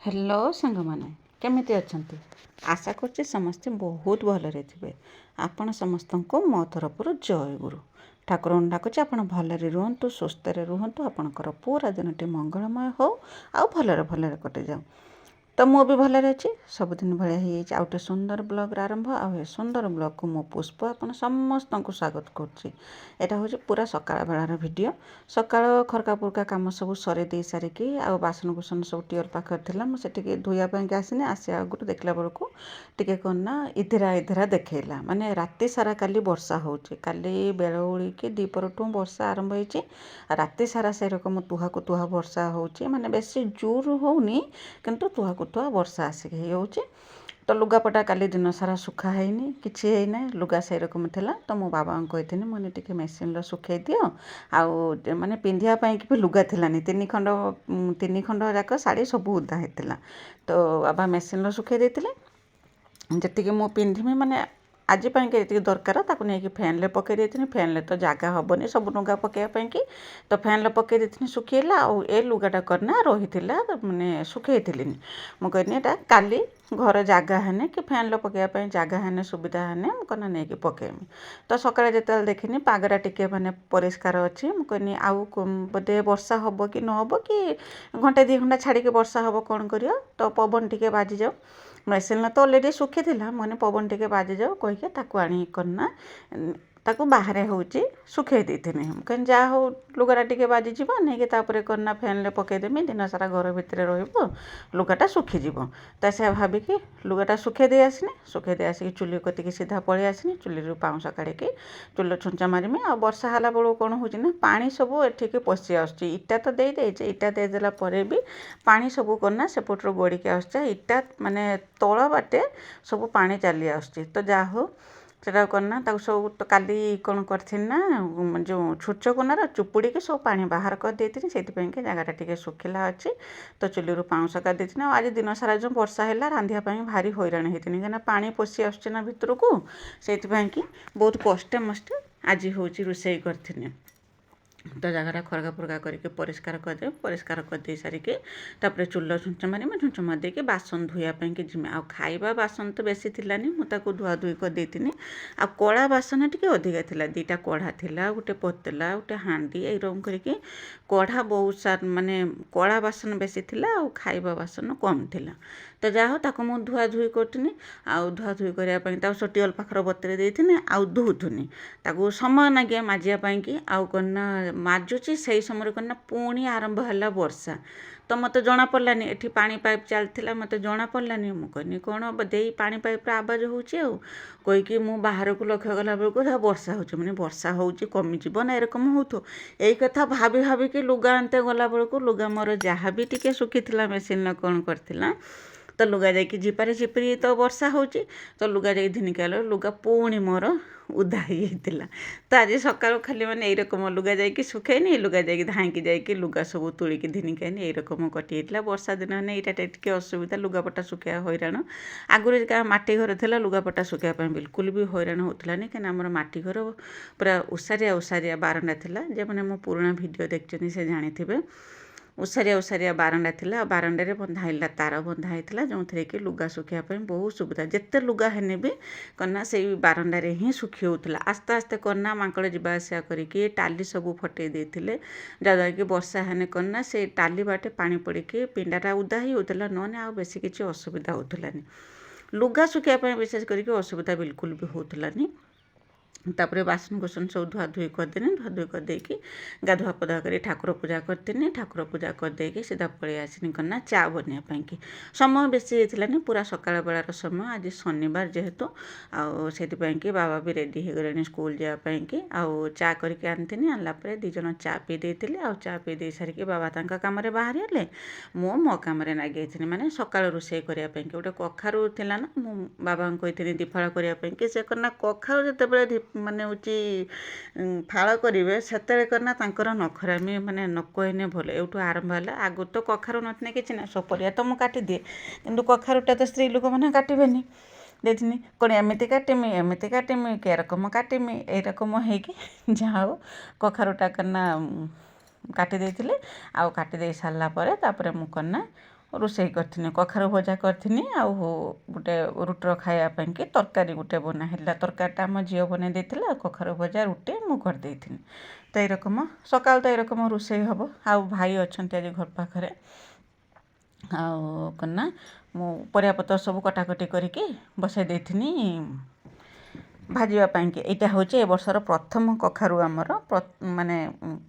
Hello सांगमाने केमिति अछंती आशा करछि समस्ते बहुत भलरे थिबे। आपण समस्त को मो तरफरु जय गुरु ठाकुर डाकुछि आपण भलरे रुहंतु सुस्थरे रुहंतु आपणकर पूरा दिनटी मंगलमय हो आउ भलरे भलरे कटि जाऊ। तो मु भी भलरे अछि सबुदिन भलिया ही आउ गोटे सुंदर ब्लॉग आरंभ आउ सुंदर ब्लॉग को मो पुष्प आपण समस्त को स्वागत करछि। एटा होछि पूरा सकाळ बेलार वीडियो। सकाळ खरका पुरका काम सब सरे दे सारिकी आउ बासन कुसन सब टियर पाखर थिला मु सेटिके धुइया ପାଇଁ कि आसिनी आसे आगुरु देखला बेलको टिके कोना इधिरा इधिरा देखेला माने राति सारा काली वर्षा होछि। काली बेळोळी कि दीपरटू वर्षा आरंभ होइछि। राति सारा से रकम तुहा को तुहा वर्षा होछि माने बेसी जोर होउनी किंतु तुहा को तुहा वर्षा आसिक होउछि। तो लुगापटा काली दिन सारा सुखा हैनी किछि हैना लुगा से रकम थिला। तो मो बाबा को कहिथिनी मने टिके मेसिन लो सुखाई दियो आउ माने पिंधिया ପାଇଁ कि लुगा थिलानी तीन खंड जाक साड़ी सब उदा हेतिला। तो बाबा मेसिन लो सुखाई देथिले जतिके मो पिंधिमी माने आज ପାଇଁ कि एतिके दरकार ताकू नै कि फैन ले पके देथिनी। फैन ले तो जागा हबनी सब लुगा पके ପାଇଁ कि तो फैन ले पके देथिनी सुखिला आउ ए लुगाटा करना रहिथिला माने सुखैथिलिनी। मु कहनी एटा काली घर जागा हेने कि फैन लो पके ପାଇଁ जागा हेने सुविधा हेने मु कना नै कि पकेमी। तो सकाळे जेतल देखिनी पागरा टिके माने परिष्कार अछि मु कहनी आउ बदे वर्षा हबो कि न हबो कि घंटे 2 घंटा छाड़ी के वर्षा हबो कोन करियो। तो पवन टिके बाजी जाऊ मेसिन तो ऑलरेडी सुखी थिला मने पवन टिके बाजी जाऊ कहि के ताकू आनी करना ताकू बाहरे होउची सुखे देथिनी। कन जा हो लुगाटा टिके बाजी जीवो नै के तापरे करना फैन ले पके देमी दिन सारा घर भितरे रहइबो लुगाटा सुखी जीवो। त से भाबी कि लुगाटा सुखे दे आसिनी सुखे दे आसी चुली कति के सीधा पळे आसिनी चुली रु पाउंसा काढे के चुल्लो छुंचा मारिमी आ वर्षा हाला बेलू कोन होची ना पानी सब एठी के पसी आछी। इटा तो देई देइचे इटा दे देला परे भी पानी सब करना सेपटरो गोड़ी के आछे इटा माने तळ बाटे सब पानी चली आछी। तो जा हो सेटा करना ताकू सब तो काली कोन करथिन ना जो छुच्चो कोनार चुपुड़ी के सब पानी बाहर कर देथिनी सेति ପାଇଁ के जगाटा टिके सुखिला अछि। तो चुली रु पाउंसा का देथिनी आज दिन सारा जो वर्षा हैला रांधिया ପାଇଁ भारी हैरान हेतिनी जना पानी पसी आछे ना भितर को सेति ପାଇଁ कि बहुत कष्टे मष्टे आज होची रुसई करथिनी। तो जगह खरका पुरका करके परिष्कार कर दे सारिके तापर चुल्लो छुंच मारिमे छुंच मार देके बासन धोया ପାଇଁ कि जिमे आ खाइबा बासन तो बेसी थिलानी मु ताको धुआ धुई कर देथिनी। आ कळा बासन टिके अधिका थिला दीटा कढ़ा थिला गोटे पतला गोटे हांडी ए रकम करके कढ़ा बहुत सार माने कळा बासन बेसी थिला आ खाइबा बासन कम थिला। तो जा हो ताको मु धुआ धुई करथिनी आ धुआ धुई करिया ପାଇଁ ताको सटियल पाखर बतरे देथिनी आ धुथुनी ताको समय नागिया माजिया ପାଇଁ कि आ करना माजुची सही समय करना पुणी आरंभ हैला वर्षा। तो मत जना पड़लानी एठी पानी पाइप चलथिला मत जना पड़लानी मु कहनी कोन देई पानी पाइप रा आवाज होउची आ कोई कि मु बाहर को लक्ष्य गला बेलको वर्षा होउची माने वर्षा होउची कमी जीवन एरकम होतो एई कथा भाबी भाबी कि लुगा आनते गला बेलको लुगा मोर जहा भी टिके सुखीथिला मेसिन न कोन करथिला। तो लुगा जाई कि झिपारी झिपरी तो वर्षा होउची तो लुगा जाई धिनी कालो लुगा पुणी मोर उदा हेतिला। तो आज सकाळ खाली माने एई रकम लुगा जाई कि सुखैनी लुगा जाई कि धाई कि जाई कि लुगा सब तुली कि धिनी कानी एई रकम कटि हेतिला। वर्षा दिन ने एटा टिके असुविधा लुगापटा सुखिया हैरान आगुरी का माटी घर थिला लुगापटा सुखिया ପାଇଁ बिल्कुल भी हैरान होतलानी कि हमर माटी घर पूरा उसारिया उसारिया बारंडा थिला जे माने मो पुराना वीडियो देखचनी से जानिथिबे उसारिया उसारिया बारंडा थिला बारंडा रे बंधा हैला तार बंधा हैतिला जो थरे कि लुगा सुखिया ପାଇଁ बहुत सुविधा जेते लुगा हेने भी कन्ना से बारंडा रे ही सुखी होतला। आस्ते आस्ते कन्ना मांकड़ जिबा आसिया करिके टाली सब फटे देथिले जादा कि वर्षा हेने कन्ना से टाली बाटे पानी पड़ी के पिंडाटा उदा ही होतला नने आ बेसी किछि असुविधा होतलानी लुगा सुखिया ପାଇଁ विशेष करके असुविधा बिल्कुल भी होतलानी। तापरे बासन कुसन सब धुआ धुई करदेनी धुआ धुई कर देकी गाधुआ पधुआ कर ठाकुर पूजा करतेनी ठाकुर पूजा कर देके सीधा पळे आसिनी करना चा बनिया ପାଇଁ कि समय बेसी हेतिलानी पूरा सकाळ बेलार समय आज शनिवार जेहेतु आ सेति ପାଇଁ कि बाबा भी रेडी हे गलेनी स्कूल जा ପାଇଁ कि आ चा करके आनथिनी आनला परे दी जन चा पी देथिले आ चा पी दे सारी कि बाबा तांका काम रे बाहर हेले मो काम रे नागे थिनी माने सकाळ रोषे करिया ପାଇଁ कि गोटे कखारु थिला ना मो बाबा को कहिथिनी दिफाळ करिया ପାଇଁ कि से करना कखारु जते बेले माने होची फाळ करिवे सेतेले करना तांकर नखरामी माने नकइने भले एउठु आरंभ होला आगु तो कखारु नथने किछि ना सपरिया तो मु काटि दिए किंतु कखारुटा तो स्त्री लोक माने काटिबेनी देथिनी कोन एमिति काटिमी के रकम काटिमी ए रकम हे कि जाओ कखारुटा करना काटि देथिले आ काटि दे सारला परे तापरे मु करना ରୋଷେଇ କରିଥିନି କଖାରୁ ଭଜା କରିଥିନି ଆଉ ଗୋଟେ ରୁଟିର ଖାଇବା ପାଇଁକି ତରକାରୀ ଗୋଟେ ବନା ହେଲା। ତରକାରୀଟା ଆମ ଝିଅ ବନେଇ ଦେଇଥିଲା ଆଉ କଖାରୁ ଭଜା ରୁଟି ମୁଁ କରିଦେଇଥିନି। ତ ଏଇରକମ ସକାଳୁ ତ ଏଇରକମ ରୋଷେଇ ହେବ। ଆଉ ଭାଇ ଅଛନ୍ତି ଆଜି ଘର ପାଖରେ। ଆଉ କ'ଣ ନା ମୁଁ ପରିବାପତ୍ର ସବୁ କଟାକଟି କରିକି ବସାଇ ଦେଇଥିନି ଭାଜିବା ପାଇଁକି। ଏଇଟା ହେଉଛି ଏ ବର୍ଷର ପ୍ରଥମ କଖାରୁ ଆମର ମାନେ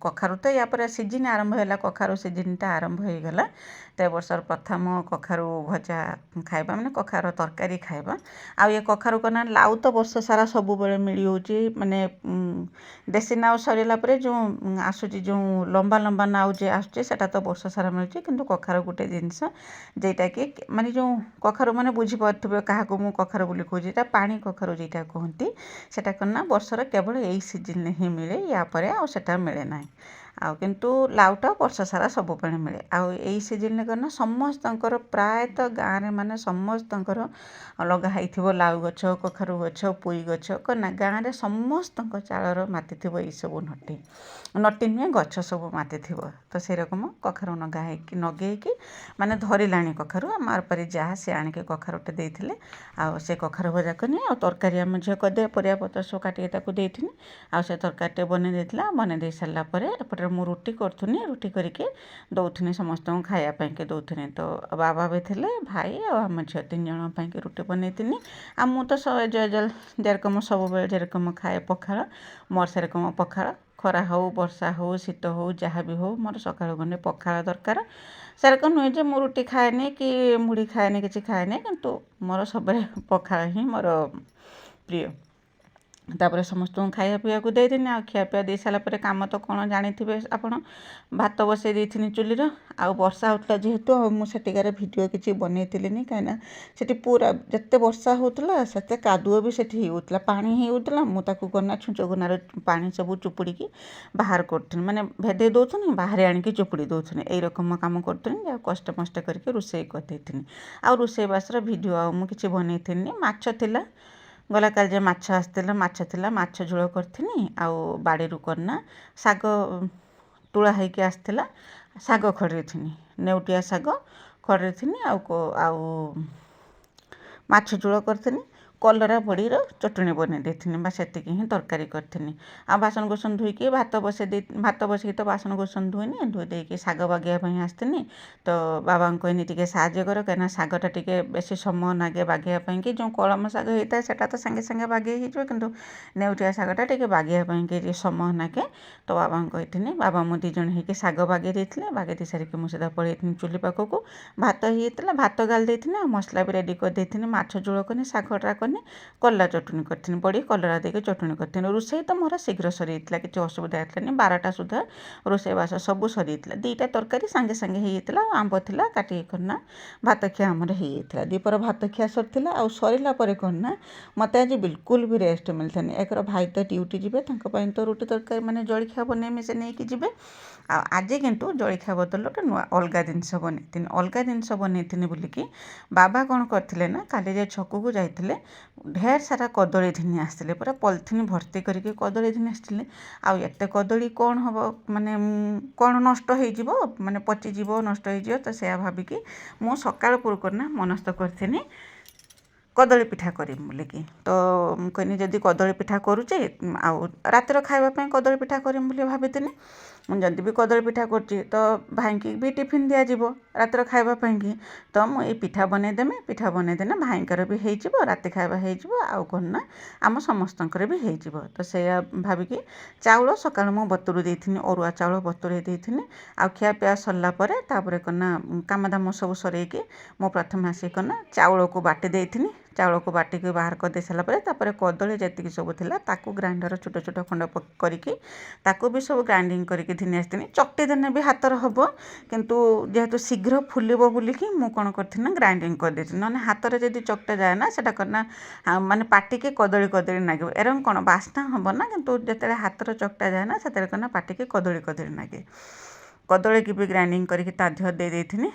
କଖାରୁ ତ ୟା ପରେ ସିଜିନ୍ ଆରମ୍ଭ ହେଲା, କଖାରୁ ସିଜିନ୍ଟା ଆରମ୍ଭ ହେଇଗଲା। ତ ଏ ବର୍ଷର ପ୍ରଥମ କଖାରୁ ଭଜା ଖାଇବା ମାନେ କଖାରୁ ତରକାରୀ ଖାଇବା। ଆଉ ଏ କଖାରୁ କ'ଣ ନା ଲାଉ ତ ବର୍ଷ ସାରା ସବୁବେଳେ ମିଳିଯାଉଛି। ମାନେ ଦେଶୀ ନାଉ ସରିଲା ପରେ ଯେଉଁ ଆସୁଛି ଯେଉଁ ଲମ୍ବା ଲମ୍ବା ନାଉ ଯେ ଆସୁଛି ସେଟା ତ ବର୍ଷ ସାରା ମିଳୁଛି। କିନ୍ତୁ କଖାରୁ ଗୋଟେ ଜିନିଷ ଯେଉଁଟାକି ମାନେ ଯେଉଁ କଖାରୁ ମାନେ ବୁଝିପାରୁଥିବେ କାହାକୁ ମୁଁ କଖାରୁ ବୋଲି କହୁଛି, ଏଇଟା ପାଣି କଖାରୁ ଯେଉଁଟା କୁହନ୍ତି ସେଟା କ'ଣ ନା ବର୍ଷର କେବଳ ଏଇ ସିଜିନ୍ରେ ହିଁ ମିଳେ, ୟା ପରେ ଆଉ ସେଟା ମିଳେ ନାହିଁ। ଆଉ କିନ୍ତୁ ଲାଉଟା ବର୍ଷ ସାରା ସବୁବେଳେ ମିଳେ। ଆଉ ଏଇ ସିଜିନ୍ରେ କ'ଣ ନା ସମସ୍ତଙ୍କର ପ୍ରାୟତଃ ଗାଁରେ ମାନେ ସମସ୍ତଙ୍କର ଲଗା ହେଇଥିବ ଲାଉ ଗଛ, କଖାରୁ ଗଛ, ପୋଇ ଗଛ। କ'ଣ ନା ଗାଁରେ ସମସ୍ତଙ୍କ ଚାଳର ମାତିଥିବ ଏଇସବୁ ନଟି ନୁହେଁ ଗଛ ସବୁ ମାତିଥିବ। ତ ସେରକମ କଖାରୁ ନଗେଇକି ମାନେ ଧରିଲାଣି କଖାରୁ। ଆମ ଆରପାରି ଯାହା ସେ ଆଣିକି କଖାରୁଟେ ଦେଇଥିଲେ। ଆଉ ସେ କଖାରୁ ଭଜା କନି ଆଉ ତରକାରୀ ଆମ ଝିଅ କରିଦେବେ ପରିବାପତ୍ର ସବୁ କାଟିକି ତାକୁ ଦେଇଥିନି। ଆଉ ସେ ତରକାରୀଟେ ବନେଇ ଦେଇଥିଲା। ବନେଇ ଦେଇ ସାରିଲା ପରେ ଏପଟରେ ମୁଁ ରୁଟି କରୁଥିନି। ରୁଟି କରିକି ଦଉଥିନି ସମସ୍ତଙ୍କୁ ଖାଇବା ପାଇଁକି ଦଉଥିନି। ତ ବାବା ବି ଥିଲେ, ଭାଇ ଆଉ ଆମ ଝିଅ 3 ଜଣ ପାଇଁକି ରୁଟି ବନେଇଥିନି। ଆଉ ମୁଁ ତ ଯେରକମ ସବୁବେଳେ ଯେରକମ ଖାଏ ପଖାଳ, ମୋର ସେରକମ ପଖାଳ ଖରା ହଉ ବର୍ଷା ହଉ ଶୀତ ହଉ ଯାହା ବି ହଉ ମୋର ସକାଳୁ ଗଣ୍ଡେ ପଖାଳ ଦରକାର। ସେରକମ ନୁହେଁ ଯେ ମୁଁ ରୁଟି ଖାଏନି କି ମୁଢ଼ି ଖାଏନି, କିଛି ଖାଏନି, କିନ୍ତୁ ମୋର ସବୁବେଳେ ପଖାଳ ହିଁ ମୋର ପ୍ରିୟ। ତାପରେ ସମସ୍ତଙ୍କୁ ଖାଇବା ପିଇବାକୁ ଦେଇଦେନି। ଆଉ ଖିଆପିଆ ଦେଇସାରିଲା ପରେ କାମ ତ କ'ଣ ଜାଣିଥିବେ ଆପଣ, ଭାତ ବସାଇ ଦେଇଥିନି ଚୁଲିର। ଆଉ ବର୍ଷା ହେଉଥିଲା ଯେହେତୁ ଆଉ ମୁଁ ସେଠିକାର ଭିଡ଼ିଓ କିଛି ବନେଇଥିଲିନି, କାହିଁକିନା ସେଠି ପୁରା ଯେତେ ବର୍ଷା ହେଉଥିଲା ସେତେ କାଦୁଅ ବି ସେଠି ହେଉଥିଲା, ପାଣି ହେଉଥିଲା। ମୁଁ ତାକୁ କନା ଛୁଞ୍ଚ ଗୁନାର ପାଣି ସବୁ ଚୁପୁଡ଼ିକି ବାହାର କରୁଥିଲି, ମାନେ ଭେଦେଇ ଦେଉଥିଲି ବାହାରେ ଆଣିକି ଚୁପୁଡ଼ି ଦେଉଥିଲି। ଏଇରକମ କାମ କରୁଥିଲି। ଆଉ କଷ୍ଟମଷ୍ଟ କରିକି ରୋଷେଇ କରିଦେଇଥିଲି। ଆଉ ରୋଷେଇବାସର ଭିଡ଼ିଓ ଆଉ ମୁଁ କିଛି ବନେଇଥିନି। ମାଛ ଥିଲା, ଗଲା କାଲି ଯେ ମାଛ ଆସିଥିଲା, ମାଛ ଥିଲା, ମାଛ ଝୋଳ କରିଥିନି। ଆଉ ବାଡ଼ିରୁ କରନା ଶାଗ ତୁଳା ହେଇକି ଆସିଥିଲା, ଶାଗ ଖରଡ଼ିଥିନି, ନେଉଟିଆ ଶାଗ ଖରଡ଼ିଥିନି। ଆଉ ମାଛ ଝୋଳ କରିଥିନି, କଲରା ବଡ଼ିର ଚଟଣି ବନେଇ ଦେଇଥିନି। ବା ସେତିକି ହିଁ ତରକାରୀ କରିଥିନି। ଆଉ ବାସନ କୁସନ ଧୋଇକି ଭାତ ବସେଇକି ତ ବାସନ କୁସନ ଧୋଇନି, ଧୋଇ ଦେଇକି ଶାଗ ବାଗେଇବା ପାଇଁ ଆସିଥିନି। ତ ବାବାଙ୍କୁ କହିନି ଟିକେ ସାହାଯ୍ୟ କର, କାହିଁକିନା ଶାଗଟା ଟିକେ ବେଶୀ ସମୟ ଲାଗେ ବାଗେଇବା ପାଇଁକି। ଯେଉଁ କଳମ ଶାଗ ହେଇଥାଏ ସେଟା ତ ସାଙ୍ଗେ ସାଙ୍ଗେ ବାଗେଇ ହେଇଯିବ, କିନ୍ତୁ ନେଉଟିଆ ଶାଗଟା ଟିକେ ବାଗେଇବା ପାଇଁକି ଟିକେ ସମୟ ଲାଗେ। ତ ବାବାଙ୍କୁ କହିଥିନି, ବାବା ମୁଁ 2 ଜଣ ହେଇକି ଶାଗ ବାଗେଇ ଦେଇଥିଲେ। ବାଗେଇ ଦେଇ ସାରିକି ମୁଁ ସିଧା ପଳେଇଥିନି ଚୁଲି ପାଖକୁ। ଭାତ ହେଇଯାଇଥିଲା, ଭାତ ଗାଳି ଦେଇଥିନି। ଆଉ ମସଲା ବି ରେଡ଼ି କରିଦେଇଥିନି। ମାଛ ଝୋଳ କନି, ଶାଗଟା କନି, କଲରା ଚଟଣି କରିଥିନି, ବଡ଼ି କଲରା ଦେଇକି ଚଟଣି କରିଥିନି। ରୋଷେଇ ତ ମୋର ଶୀଘ୍ର ସରିଯାଇଥିଲା, କିଛି ଅସୁବିଧା ହେଇଥିଲାନି। 12ଟା ସୁଦ୍ଧା ରୋଷେଇବାସ ସବୁ ସରିଯାଇଥିଲା। 2ଟା ତରକାରୀ ସାଙ୍ଗେ ସାଙ୍ଗେ ହେଇଯାଇଥିଲା। ଆଉ ଆମ୍ବ ଥିଲା, କାଟିକି କରନା ଭାତ ଖିଆ ଆମର ହେଇଯାଇଥିଲା। ଦ୍ୱିପହର ଭାତ ଖିଆ ସରିଥିଲା। ଆଉ ସରିଲା ପରେ କ'ଣ ନା ମୋତେ ଆଜି ବିଲକୁଲ ବି ରେଷ୍ଟ ମିଳିଥାନି। ଏକର ଭାଇ ତ ଡ୍ୟୁଟି ଯିବେ, ତାଙ୍କ ପାଇଁ ତ ରୁଟି ତରକାରୀ ମାନେ ଜଳଖିଆ ବନେଇମି, ସେ ନେଇକି ଯିବେ। ଆଉ ଆଜି କିନ୍ତୁ ଜଳଖିଆ ବଦଳରେ ଗୋଟେ ନୂଆ ଅଲଗା ଜିନିଷ ବନେଇଥିନି। ଅଲଗା ଜିନିଷ ବନେଇଥିନି ବୋଲିକି ବାବା କ'ଣ କରିଥିଲେ ନା କାଲି ଯେ ଛକକୁ ଯାଇଥିଲେ, ଢେର ସାରା କଦଳୀ ଘିନି ଆସିଥିଲେ, ପୁରା ପଲିଥିନ୍ ଭର୍ତ୍ତି କରିକି କଦଳୀ ଘିନି ଆସିଥିଲେ। ଆଉ ଏତେ କଦଳୀ କ'ଣ ହେବ, ମାନେ କ'ଣ ନଷ୍ଟ ହେଇଯିବ, ମାନେ ପଚିଯିବ ନଷ୍ଟ ହେଇଯିବ। ତ ସେୟା ଭାବିକି ମୁଁ ସକାଳ ପୂର୍ବରୁ ନା ମନସ୍ଥ କରିଥିନି କଦଳୀ ପିଠା କରିମି ବୋଲିକି। ତ ମୁଁ କହିନି ଯଦି କଦଳୀ ପିଠା କରୁଛି ଆଉ ରାତିର ଖାଇବା ପାଇଁ କଦଳୀ ପିଠା କରିମି ବୋଲି ଭାବିଥିଲି। ମୁଁ ଯଦି ବି କଦଳୀ ପିଠା କରୁଛି ତ ଭାଇଙ୍କି ବି ଟିଫିନ୍ ଦିଆଯିବ ରାତିର ଖାଇବା ପାଇଁକି। ତ ମୁଁ ଏଇ ପିଠା ବନେଇଦେମି, ପିଠା ବନେଇଦେଲେ ଭାଇଙ୍କର ବି ହେଇଯିବ, ରାତି ଖାଇବା ହେଇଯିବ। ଆଉ କ'ଣ ନା ଆମ ସମସ୍ତଙ୍କର ବି ହେଇଯିବ। ତ ସେଇଆ ଭାବିକି ଚାଉଳ ସକାଳୁ ମୁଁ ବତୁରେଇ ଦେଇଥିନି, ଅରୁଆ ଚାଉଳ ବତୁରେଇ ଦେଇଥିନି। ଆଉ ଖିଆପିଆ ସରିଲା ପରେ ତାପରେ କ'ଣ ନା କାମଦାମ ସବୁ ସରେଇକି ମୁଁ ପ୍ରଥମେ ଆସିକି କ'ଣ ନା ଚାଉଳକୁ ବାଟି ଦେଇଥିନି। ଚାଉଳକୁ ବାଟିକି ବାହାର କରିଦେଇ ସାରିଲା ପରେ ତାପରେ କଦଳୀ ଯେତିକି ସବୁ ଥିଲା ତାକୁ ଗ୍ରାଇଣ୍ଡର ଛୋଟ ଛୋଟ ଖଣ୍ଡ କରିକି ତାକୁ ବି ସବୁ ଗ୍ରାଇଣ୍ଡିଙ୍ଗ କରିକି ଘିନି ଆସିଥିନି। ଚକଟି ଦେନେ ବି ହାତର ହେବ, କିନ୍ତୁ ଯେହେତୁ ଶୀଘ୍ର ଫୁଲିବ ବୋଲିକି ମୁଁ କ'ଣ କରିଥିଲି ନା ଗ୍ରାଇଣ୍ଡିଙ୍ଗ କରିଦେଇଥିଲି। ନହେଲେ ହାତରେ ଯଦି ଚକଟା ଯାଏ ନା ସେଟା କ'ଣ ନା ମାନେ ପାଟିକି କଦଳୀ କଦଳୀ ଲାଗିବ। ଏରকম କ'ଣ ବାସ୍ନା ହେବ ନା, କିନ୍ତୁ ଯେତେବେଳେ ହାତରେ ଚକଟା ଯାଏ ନା ସେତେବେଳେ କ'ଣ ନା ପାଟିକି କଦଳୀ କଦଳୀ ଲାଗେ। କଦଳୀକି ବି ଗ୍ରାଇଣ୍ଡିଙ୍ଗ କରିକି ତା ଦେହରେ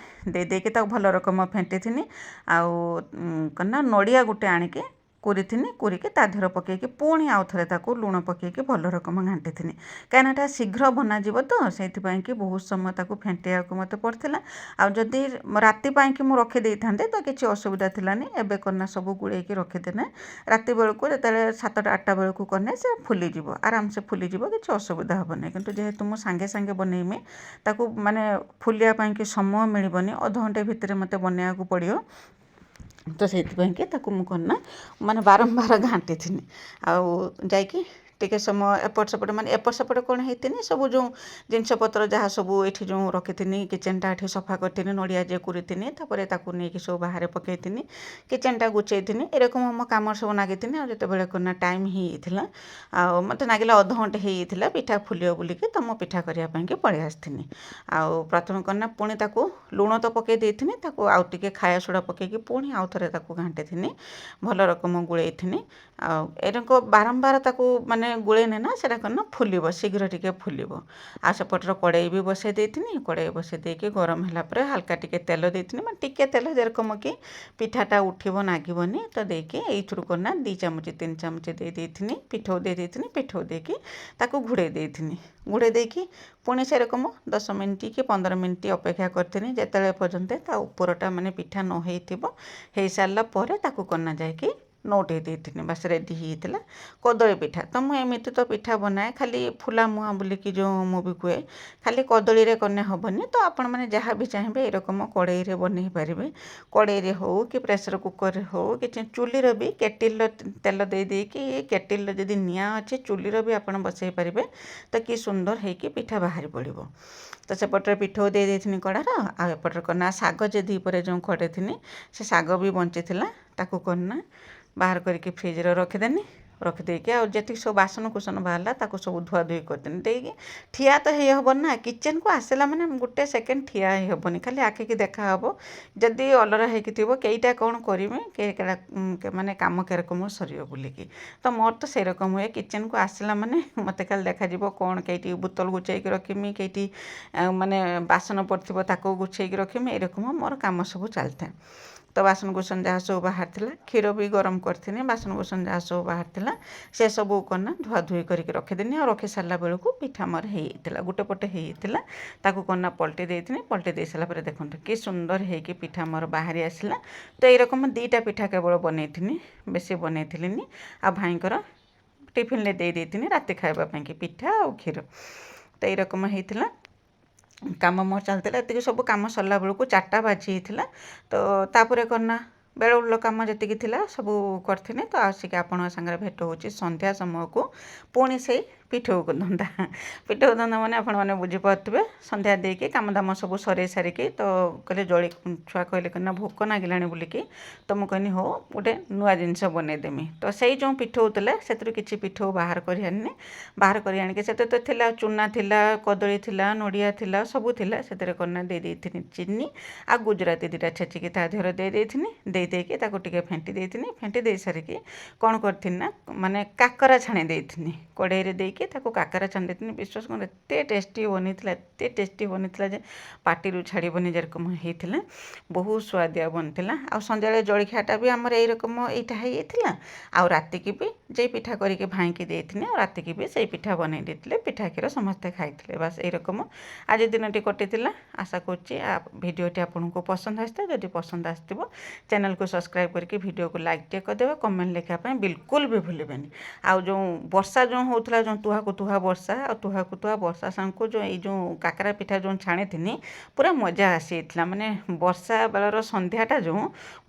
ଦେଇଦେଇକି ତାକୁ ଭଲ ରକମ ଫେଣ୍ଟିଥିନି। ଆଉ କ'ଣ ନା ନଡ଼ିଆ ଗୋଟେ ଆଣିକି କୁରିଥିନି କୁରିକି ତା ଦେହରେ ପକେଇକି ପୁଣି ଆଉ ଥରେ ତାକୁ ଲୁଣ ପକେଇକି ଭଲ ରକମ ଘାଣ୍ଟିଥିନି କାହିଁକିନା ଏଟା ଶୀଘ୍ର ବନାଯିବ ତ ସେଇଥିପାଇଁ କି ବହୁତ ସମୟ ତାକୁ ଫେଣ୍ଟେଇବାକୁ ମୋତେ ପଡ଼ିଥିଲା। ଆଉ ଯଦି ରାତି ପାଇଁକି ମୁଁ ରଖିଦେଇଥାନ୍ତି ତ କିଛି ଅସୁବିଧା ଥିଲାନି। ଏବେ କନା ସବୁ ଗୁଳେଇକି ରଖିଦେନେ ରାତି ବେଳକୁ ଯେତେବେଳେ 7ଟା 8ଟା ବେଳକୁ କନେ ସେ ଫୁଲିଯିବ, ଆରାମସେ ଫୁଲିଯିବ, କିଛି ଅସୁବିଧା ହେବନି। କିନ୍ତୁ ଯେହେତୁ ମୁଁ ସାଙ୍ଗେ ସାଙ୍ଗେ ବନେଇମି ତାକୁ ମାନେ ଫୁଲିବା ପାଇଁକି ସମୟ ମିଳିବନି, ଅଧଘଣ୍ଟେ ଭିତରେ ମୋତେ ବନେଇବାକୁ ପଡ଼ିବ। ତ ସେଇଥିପାଇଁକି ତାକୁ ମୁଁ କନା ମାନେ ବାରମ୍ବାର ଘାଣ୍ଟିଥିନି। ଆଉ ଯାଇକି ଟିକେ ସମୟ ଏପଟ ସେପଟ ମାନେ ଏପଟ ସେପଟ କ'ଣ ହେଇଥିନି ସବୁ ଯେଉଁ ଜିନିଷପତ୍ର ଯାହା ସବୁ ଏଠି ଯେଉଁ ରଖିଥିନି କିଚେନ୍ଟା ଏଠି ସଫା କରିଥିନି, ନଡ଼ିଆ ଯେ କୁରିଥିନି ତାପରେ ତାକୁ ନେଇକି ସବୁ ବାହାରେ ପକେଇଥିନି, କିଚେନ୍ଟା ଗୁଛେଇଥିନି, ଏରକମ ମୋ କାମରେ ସବୁ ନାଗିଥିନି। ଆଉ ଯେତେବେଳେ କନା ଟାଇମ୍ ହେଇଯାଇଥିଲା ଆଉ ମୋତେ ନାଗିଲା ଅଧଘଣ୍ଟେ ହେଇଯାଇଥିଲା ପିଠା ଫୁଲିବ ବୋଲିକି, ତ ମୁଁ ପିଠା କରିବା ପାଇଁକି ପଳେଇ ଆସିଥିନି। ଆଉ ପ୍ରଥମେ କନା ପୁଣି ତାକୁ ଲୁଣ ତ ପକେଇ ଦେଇଥିନି, ତାକୁ ଆଉ ଟିକେ ଖାଇବା ସୋଡ଼ା ପକେଇକି ପୁଣି ଆଉ ଥରେ ତାକୁ ଘାଣ୍ଟିଥିନି, ଭଲ ରକମ ଗୋଳେଇଥିନି। ଆଉ ଏରକ ବାରମ୍ବାର ତାକୁ ମାନେ ଗୋଳେଇନେ ନା ସେଟା କଣ ନା ଫୁଲିବ, ଶୀଘ୍ର ଟିକେ ଫୁଲିବ। ଆଉ ସେପଟର କଡ଼େଇ ବି ବସେଇ ଦେଇଥିନି, କଡ଼େଇ ବସେଇ ଦେଇକି ଗରମ ହେଲା ପରେ ହାଲକା ଟିକେ ତେଲ ଦେଇଥିନି, ମାନେ ଟିକେ ତେଲ ଯେରକମ କି ପିଠାଟା ଉଠିବ ନାଗିବନି। ତ ଦେଇକି ଏଇଥିରୁ କନା 2 ଚାମଚ 3 ଚାମଚ ଦେଇ ଦେଇଥିନି, ପିଠଉ ଦେଇ ଦେଇଥିନି, ପିଠଉ ଦେଇକି ତାକୁ ଘୋଡ଼େଇ ଦେଇଥିନି। ଘୋଡ଼େଇ ଦେଇକି ପୁଣି ସେରକମ 10 ମିନିଟ୍ କି 15 ମିନିଟ୍ ଅପେକ୍ଷା କରିଥିନି, ଯେତେବେଳେ ପର୍ଯ୍ୟନ୍ତ ତା ଉପରଟା ମାନେ ପିଠା ନ ହେଇଥିବ। ହେଇସାରିଲା ପରେ ତାକୁ କନା ଯାଇକି ନଉଟେଇ ଦେଇଥିନି, ବାସ୍ ରେଡ଼ି ହେଇଯାଇଥିଲା କଦଳୀ ପିଠା। ତ ମୁଁ ଏମିତି ତ ପିଠା ବନାଏ ଖାଲି ଫୁଲା ମୁହାଁ ବୋଲିକି ଯେଉଁ ମୁଁ ବି କୁହେ, ଖାଲି କଦଳୀରେ କନେ ହେବନି। ତ ଆପଣମାନେ ଯାହା ବି ଚାହିଁବେ ଏରକମ କଡ଼େଇରେ ବନେଇ ପାରିବେ। କଡ଼େଇରେ ହେଉ କି ପ୍ରେସର କୁକରରେ ହେଉ କି ଚୁଲିର ବି କେଟିଲର ତେଲ ଦେଇ ଦେଇକି କେଟିଲର ଯଦି ନିଆଁ ଅଛି ଚୁଲିର ବି ଆପଣ ବସେଇ ପାରିବେ। ତ କି ସୁନ୍ଦର ହେଇକି ପିଠା ବାହାରି ପଡ଼ିବ। ତ ସେପଟରେ ପିଠଉ ଦେଇ ଦେଇଥିନି କଡ଼ାର, ଆଉ ଏପଟରେ କନା ଶାଗ ଯେ ଦ୍ୱିପହରେ ଯେଉଁ କରେଇଥିନି ସେ ଶାଗ ବି ବଞ୍ଚିଥିଲା, ତାକୁ କନା ବାହାର କରିକି ଫ୍ରିଜରେ ରଖିଦେନି। ରଖିଦେଇକି ଆଉ ଯେତିକି ସବୁ ବାସନ କୁସନ ବାହାରିଲା ତାକୁ ସବୁ ଧୁଆଧୁଇ କରିଦେନି। ଦେଇକି ଠିଆ ତ ହେଇ ହେବନି ନା, କିଚେନ୍କୁ ଆସିଲା ମାନେ ଗୋଟେ ସେକେଣ୍ଡ ଠିଆ ହେଇ ହେବନି, ଖାଲି ଆଖିକି ଦେଖାହେବ ଯଦି ଅଲରା ହେଇକି ଥିବ କେଇଟା କ'ଣ କରିମି ମାନେ କାମ କେରକମ ସରିବ ବୋଲିକି। ତ ମୋର ତ ସେରକମ ହୁଏ, କିଚେନ୍କୁ ଆସିଲା ମାନେ ମୋତେ ଖାଲି ଦେଖାଯିବ କ'ଣ କେଇଟି ବୋତଲ ଗୁଛେଇକି ରଖିମି, କେଇଟି ମାନେ ବାସନ ପଡ଼ିଥିବ ତାକୁ ଗୁଛେଇକି ରଖିମି, ଏରକମ ମୋର କାମ ସବୁ ଚାଲିଥାଏ। ତ ବାସନକୁସନ ଯାହା ସବୁ ବାହାରିଥିଲା, କ୍ଷୀର ବି ଗରମ କରିଥିନି, ବାସନକୁସନ ଯାହା ସବୁ ବାହାରିଥିଲା ସେସବୁ କନା ଧୁଆଧୁଇ କରିକି ରଖିଦେନି। ଆଉ ରଖି ସାରିଲା ବେଳକୁ ପିଠା ମୋର ହେଇଯାଇଥିଲା, ଗୋଟେ ପଟେ ହେଇଯାଇଥିଲା, ତାକୁ କନା ପଲଟି ଦେଇଥିନି। ପଲଟି ଦେଇ ସାରିଲା ପରେ ଦେଖନ୍ତୁ କି ସୁନ୍ଦର ହେଇକି ପିଠା ମୋର ବାହାରି ଆସିଲା। ତ ଏଇରକମ 2ଟା ପିଠା କେବଳ ବନେଇଥିନି, ବେଶୀ ବନେଇଥିଲିନି। ଆଉ ଭାଇଙ୍କର ଟିଫିନ୍ରେ ଦେଇ ଦେଇଥିନି ରାତି ଖାଇବା ପାଇଁକି ପିଠା ଆଉ କ୍ଷୀର। ତ ଏଇରକମ ହେଇଥିଲା କାମ ମୋର ଚାଲିଥିଲା। ଏତିକି ସବୁ କାମ ସରିଲା ବେଳକୁ 4ଟା ବାଜି ଯାଇଥିଲା। ତ ତାପରେ କନା ବେଳୁள்ள କାମ ଯେତିକି ଥିଲା ସବୁ କରିଥିନି। ତ ଆସିକି ଆପଣଙ୍କ ସାଙ୍ଗରେ ଭେଟ ହେଉଛି ସନ୍ଧ୍ୟା ସମୟକୁ, ପୁଣି ସେଇ ପିଠଉ ଧନ୍ଦା। ପିଠଉ ଧନ୍ଦା ମାନେ ଆପଣମାନେ ବୁଝିପାରୁଥିବେ, ସନ୍ଧ୍ୟା ଦେଇକି କାମଦାମ ସବୁ ସରେଇ ସାରିକି ତ କହିଲେ ଛୁଆ କହିଲେ ନା ଭୋକ ଲାଗିଲାଣି ବୋଲିକି। ତ ମୁଁ କହିନି ହଉ ଗୋଟେ ନୂଆ ଜିନିଷ ବନେଇଦେମି। ତ ସେଇ ଯେଉଁ ପିଠଉ ଥିଲା ସେଥିରୁ କିଛି ପିଠଉ ବାହାର କରି ଆଣିନି। ବାହାର କରି ଆଣିକି ସେଥିରେ ତ ଥିଲା ଚୁନା ଥିଲା, କଦଳୀ ଥିଲା, ନଡ଼ିଆ ଥିଲା, ସବୁ ଥିଲା। ସେଥିରେ କନା ଦେଇ ଦେଇଥିନି ଚିନି ଆଉ ଗୁଜୁରାତି 2ଟା ଛେଚିକି ତା ଦେହରେ ଦେଇ ଦେଇଥିନି। ଦେଇ ଦେଇକି ତାକୁ ଟିକେ ଫେଣ୍ଟି ଦେଇଥିନି। ଫେଣ୍ଟି ଦେଇ ସାରିକି କ'ଣ କରିଥିନି ନା ମାନେ କାକରା ଛାଣି ଦେଇଥିନି, କଡ଼େଇରେ ଦେଇକି ତାକୁ କାକରା ଛାଣି ଦେଇଥିନି। ବିଶ୍ୱାସ କରନ୍ତୁ ଏତେ ଟେଷ୍ଟି ବନିଥିଲା, ଏତେ ଟେଷ୍ଟି ବନିଥିଲା ଯେ ପାଟିରୁ ଛାଡ଼ିବନି, ଯେରକମ ହେଇଥିଲା ବହୁତ ସୁଆଦିଆ ବନିଥିଲା। ଆଉ ସନ୍ଧ୍ୟାବେଳେ ଜଳଖିଆଟା ବି ଆମର ଏଇରକମ ଏଇଟା ହେଇଯାଇଥିଲା। ଆଉ ରାତିକି ବି ଯେଇ ପିଠା କରିକି ଭାଇଙ୍କି ଦେଇଥିନି, ଆଉ ରାତିକି ବି ସେଇ ପିଠା ବନେଇ ଦେଇଥିଲେ, ପିଠା କ୍ଷୀର ସମସ୍ତେ ଖାଇଥିଲେ। ବାସ୍ ଏଇରକମ ଆଜି ଦିନଟି କଟିଥିଲା। ଆଶା କରୁଛି ଭିଡ଼ିଓଟି ଆପଣଙ୍କୁ ପସନ୍ଦ ଆସିଥିବ। ଯଦି ପସନ୍ଦ ଆସିଥିବ ଚ୍ୟାନେଲକୁ ସବସ୍କ୍ରାଇବ୍ କରିକି ଭିଡ଼ିଓକୁ ଲାଇକ୍ ଟିକେ କରିଦେବେ, କମେଣ୍ଟ ଲେଖିବା ପାଇଁ ବିଲକୁଲ ବି ଭୁଲିବେନି। ଆଉ ଯେଉଁ ବର୍ଷା ଯେଉଁ ହେଉଥିଲା, ଯେଉଁ ତୁହାକୁ ତୁହା ବର୍ଷା, ଆଉ ତୁହାକୁ ତୁହା ବର୍ଷା ସାଙ୍ଗକୁ ଯେଉଁ ଏଇ ଯେଉଁ କାକରା ପିଠା ଯେଉଁ ଛାଣିଥିନି ପୁରା ମଜା ଆସିଯାଇଥିଲା। ମାନେ ବର୍ଷା ବେଳର ସନ୍ଧ୍ୟାଟା ଯେଉଁ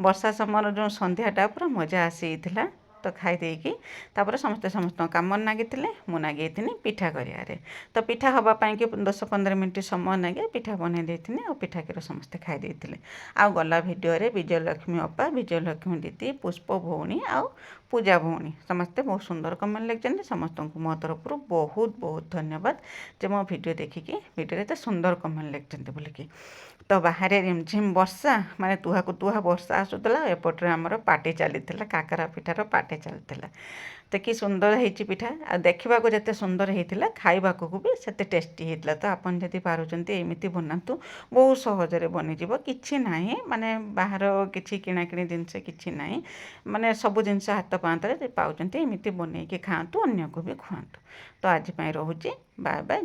ବର୍ଷା ସମୟର ଯେଉଁ ସନ୍ଧ୍ୟାଟା ପୁରା ମଜା ଆସିଯାଇଥିଲା। ତ ଖାଇ ଦେଇକି ତାପରେ ସମସ୍ତେ ସମସ୍ତଙ୍କ କାମରେ ନାଗିଥିଲେ, ମୁଁ ନାଗିଯାଇଥିନି ପିଠା କରିବାରେ। ତ ପିଠା ହେବା ପାଇଁକି 10-15 ମିନିଟ୍ ସମୟ ଲାଗେ, ପିଠା ବନେଇ ଦେଇଥିନି। ଆଉ ପିଠା କ୍ଷୀର ସମସ୍ତେ ଖାଇ ଦେଇଥିଲେ। ଆଉ ଗଲା ଭିଡ଼ିଓରେ ବିଜୟଲକ୍ଷ୍ମୀ ଅପା, ବିଜୟଲକ୍ଷ୍ମୀ ଦିଦି, ପୁଷ୍ପ ଭଉଣୀ ଆଉ ପୂଜା ଭଉଣୀ ସମସ୍ତେ ବହୁତ ସୁନ୍ଦର କମେଣ୍ଟ ଲେଖିଛନ୍ତି। ସମସ୍ତଙ୍କୁ ମୋ ତରଫରୁ ବହୁତ ବହୁତ ଧନ୍ୟବାଦ ଯେ ମୋ ଭିଡ଼ିଓ ଦେଖିକି ଭିଡ଼ିଓରେ ଏତେ ସୁନ୍ଦର କମେଣ୍ଟ ଲେଖିଛନ୍ତି ବୋଲିକି। ତ ବାହାରେ ରିମଝିମ୍ ବର୍ଷା, ମାନେ ତୁହାକୁ ତୁହା ବର୍ଷା ଆସୁଥିଲା। ଏପଟରେ ଆମର ପାର୍ଟି ଚାଲିଥିଲା, କାକରା ପିଠାର ପାର୍ଟି। ବାଟେ ଚାଲିଥିଲା। ତ କି ସୁନ୍ଦର ହେଇଛି ପିଠା, ଆଉ ଦେଖିବାକୁ ଯେତେ ସୁନ୍ଦର ହେଇଥିଲା ଖାଇବାକୁ ବି ସେତେ ଟେଷ୍ଟି ହେଇଥିଲା। ତ ଆପଣ ଯଦି ପାରୁଛନ୍ତି ଏମିତି ବନାନ୍ତୁ, ବହୁତ ସହଜରେ ବନିଯିବ। କିଛି ନାହିଁ ମାନେ ବାହାର କିଛି କିଣାକିଣି ଜିନିଷ କିଛି ନାହିଁ, ମାନେ ସବୁ ଜିନିଷ ହାତ ପାହାନ୍ତାରେ ପାଉଛନ୍ତି। ଏମିତି ବନେଇକି ଖାଆନ୍ତୁ, ଅନ୍ୟକୁ ବି ଖୁଆନ୍ତୁ। ତ ଆଜି ପାଇଁ ରହୁଛି, ବାଏ ବାଏ।